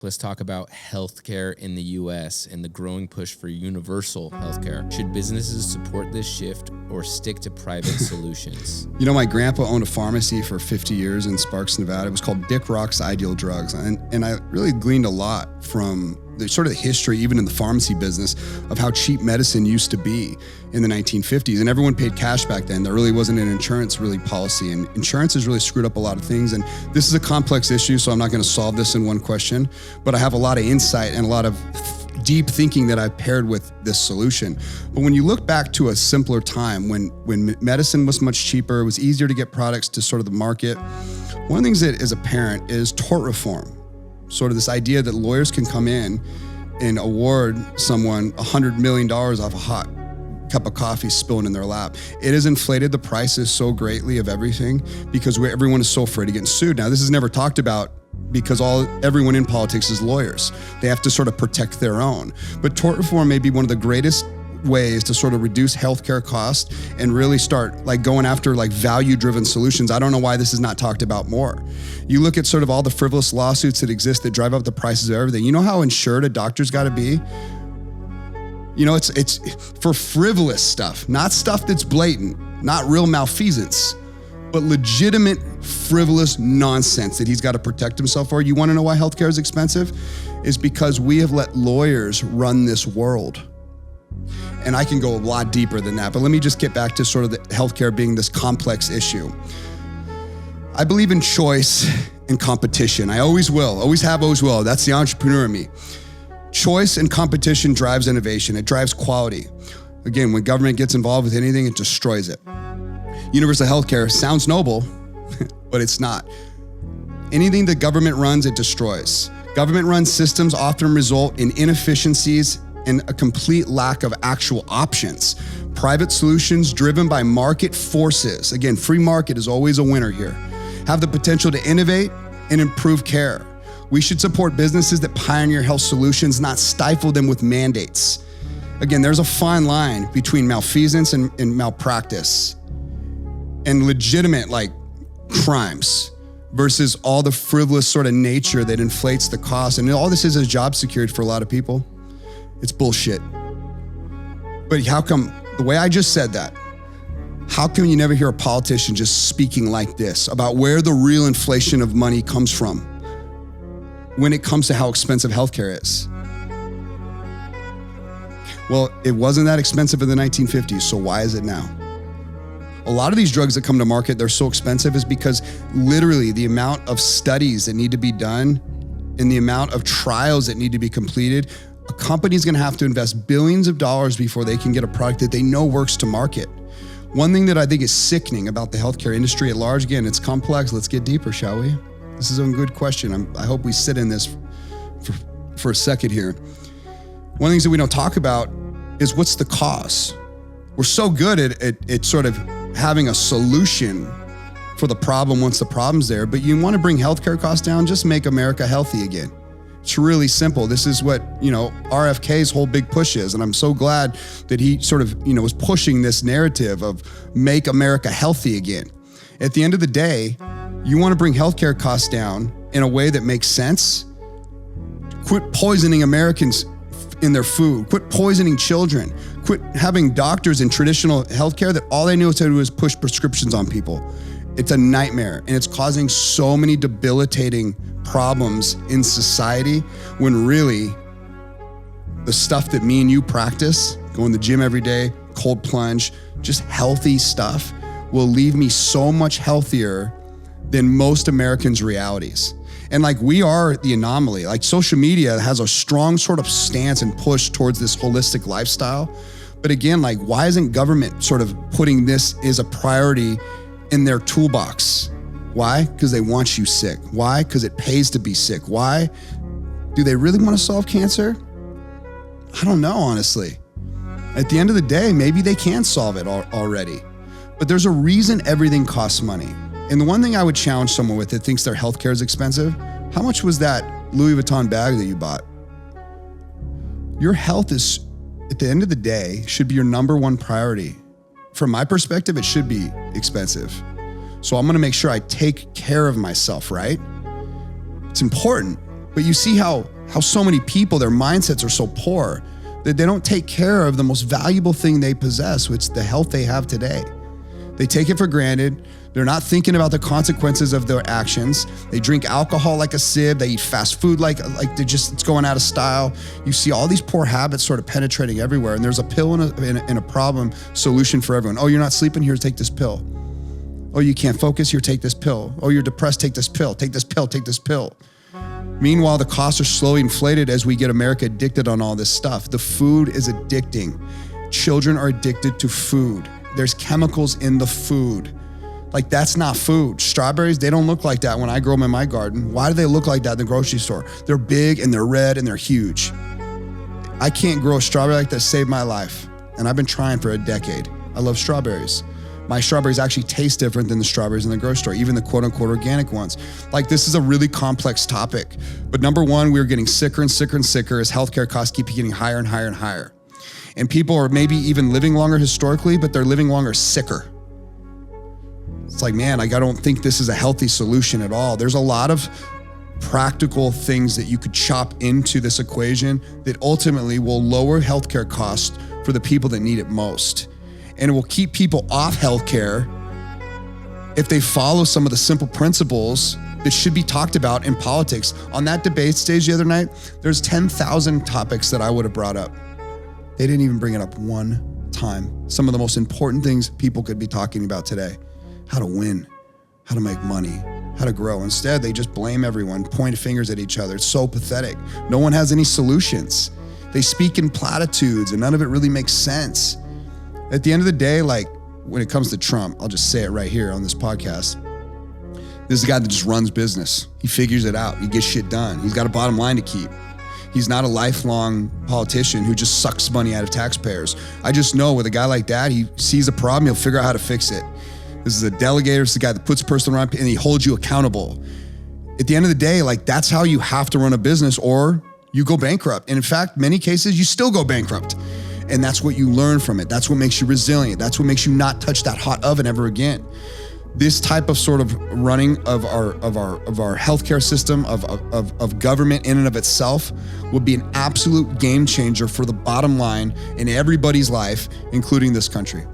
Let's talk about healthcare in the US and the growing push for universal healthcare. Should businesses support this shift or stick to private solutions? You know, my grandpa owned a pharmacy for 50 years in Sparks, Nevada. It was called Dick Rock's Ideal Drugs. And I really gleaned a lot from the sort of the history, even in the pharmacy business, of how cheap medicine used to be in the 1950s. And everyone paid cash back then. There really wasn't an insurance policy. And insurance has really screwed up a lot of things. And this is a complex issue, so I'm not going to solve this in one question. But I have a lot of insight and a lot of deep thinking that I've paired with this solution. But when you look back to a simpler time when medicine was much cheaper, it was easier to get products to sort of the market. One of the things that is apparent is tort reform. Sort of this idea that lawyers can come in and award someone $100 million off a hot cup of coffee spilling in their lap. It has inflated the prices so greatly of everything because everyone is so afraid of getting sued. Now, this is never talked about because everyone in politics is lawyers. They have to sort of protect their own. But tort reform may be one of the greatest ways to sort of reduce healthcare costs and really start like going after like value-driven solutions. I don't know why this is not talked about more. You look at sort of all the frivolous lawsuits that exist that drive up the prices of everything. You know how insured a doctor's got to be? You know, it's for frivolous stuff, not stuff that's blatant, not real malfeasance, but legitimate frivolous nonsense that he's got to protect himself for. You want to know why healthcare is expensive? Is because we have let lawyers run this world. And I can go a lot deeper than that, but let me just get back to sort of the healthcare being this complex issue. I believe in choice and competition. I always will, always have, always will. That's the entrepreneur in me. Choice and competition drives innovation. It drives quality. Again, when government gets involved with anything, it destroys it. Universal healthcare sounds noble, but it's not. Anything that government runs, it destroys. Government-run systems often result in inefficiencies and a complete lack of actual options. Private solutions driven by market forces, again, free market is always a winner here, have the potential to innovate and improve care. We should support businesses that pioneer health solutions, not stifle them with mandates. Again, there's a fine line between malfeasance and malpractice and legitimate like crimes versus all the frivolous sort of nature that inflates the cost. And all this is job security for a lot of people. It's bullshit. But how come, the way I just said that, how come you never hear a politician just speaking like this about where the real inflation of money comes from when it comes to how expensive healthcare is? Well, it wasn't that expensive in the 1950s, so why is it now? A lot of these drugs that come to market, they're so expensive is because literally the amount of studies that need to be done and the amount of trials that need to be completed, a company's gonna have to invest billions of dollars before they can get a product that they know works to market. One thing that I think is sickening about the healthcare industry at large, again, it's complex. Let's get deeper, shall we? This is a good question. I hope we sit in this for a second here. One of the things that we don't talk about is what's the cause. We're so good at sort of having a solution for the problem once the problem's there, but you want to bring healthcare costs down, just make America healthy again. It's really simple. This is what, RFK's whole big push is. And I'm so glad that he sort of, was pushing this narrative of make America healthy again. At the end of the day, you want to bring healthcare costs down in a way that makes sense. Quit poisoning Americans in their food. Quit poisoning children. Quit having doctors in traditional healthcare that all they know how to do is push prescriptions on people. It's a nightmare, and it's causing so many debilitating problems in society when really the stuff that me and you practice, going to the gym every day, cold plunge, just healthy stuff, will leave me so much healthier than most Americans' realities. And like we are the anomaly. Like social media has a strong sort of stance and push towards this holistic lifestyle. But again, like why isn't government sort of putting this as a priority in their toolbox? Why? Because they want you sick. Why? Because it pays to be sick. Why? Do they really want to solve cancer? I don't know, honestly. At the end of the day, maybe they can solve it already. But there's a reason everything costs money. And the one thing I would challenge someone with that thinks their healthcare is expensive, how much was that Louis Vuitton bag that you bought? Your health is, at the end of the day, should be your number one priority. From my perspective, it should be expensive. So I'm gonna make sure I take care of myself, right? It's important. But you see how so many people, their mindsets are so poor that they don't take care of the most valuable thing they possess, which is the health they have today. They take it for granted. They're not thinking about the consequences of their actions. They drink alcohol like a sieve. They eat fast food like it's going out of style. You see all these poor habits sort of penetrating everywhere. And there's a pill and a problem solution for everyone. Oh, you're not sleeping? Here, take this pill. Oh, you can't focus? Here, take this pill. Oh, you're depressed? Take this pill. Take this pill. Take this pill. Meanwhile, the costs are slowly inflated as we get America addicted on all this stuff. The food is addicting. Children are addicted to food. There's chemicals in the food. Like, that's not food. Strawberries, they don't look like that when I grow them in my garden. Why do they look like that in the grocery store? They're big and they're red and they're huge. I can't grow a strawberry like that, saved my life. And I've been trying for a decade. I love strawberries. My strawberries actually taste different than the strawberries in the grocery store, even the quote unquote organic ones. Like, this is a really complex topic. But number one, we're getting sicker and sicker and sicker as healthcare costs keep getting higher and higher and higher. And people are maybe even living longer historically, but they're living longer sicker. It's like, man, I don't think this is a healthy solution at all. There's a lot of practical things that you could chop into this equation that ultimately will lower healthcare costs for the people that need it most. And it will keep people off healthcare if they follow some of the simple principles that should be talked about in politics. On that debate stage the other night, there's 10,000 topics that I would have brought up. They didn't even bring it up one time. Some of the most important things people could be talking about today. How to win, how to make money, how to grow. Instead, they just blame everyone, point fingers at each other. It's so pathetic. No one has any solutions. They speak in platitudes and none of it really makes sense. At the end of the day, like, when it comes to Trump, I'll just say it right here on this podcast. This is a guy that just runs business. He figures it out. He gets shit done. He's got a bottom line to keep. He's not a lifelong politician who just sucks money out of taxpayers. I just know with a guy like that, he sees a problem, he'll figure out how to fix it. This is a delegator. This is the guy that puts a person around and he holds you accountable. At the end of the day, like, that's how you have to run a business, or you go bankrupt. And in fact, many cases, you still go bankrupt. And that's what you learn from it. That's what makes you resilient. That's what makes you not touch that hot oven ever again. This type of sort of running of our healthcare system, of government in and of itself, will be an absolute game changer for the bottom line in everybody's life, including this country.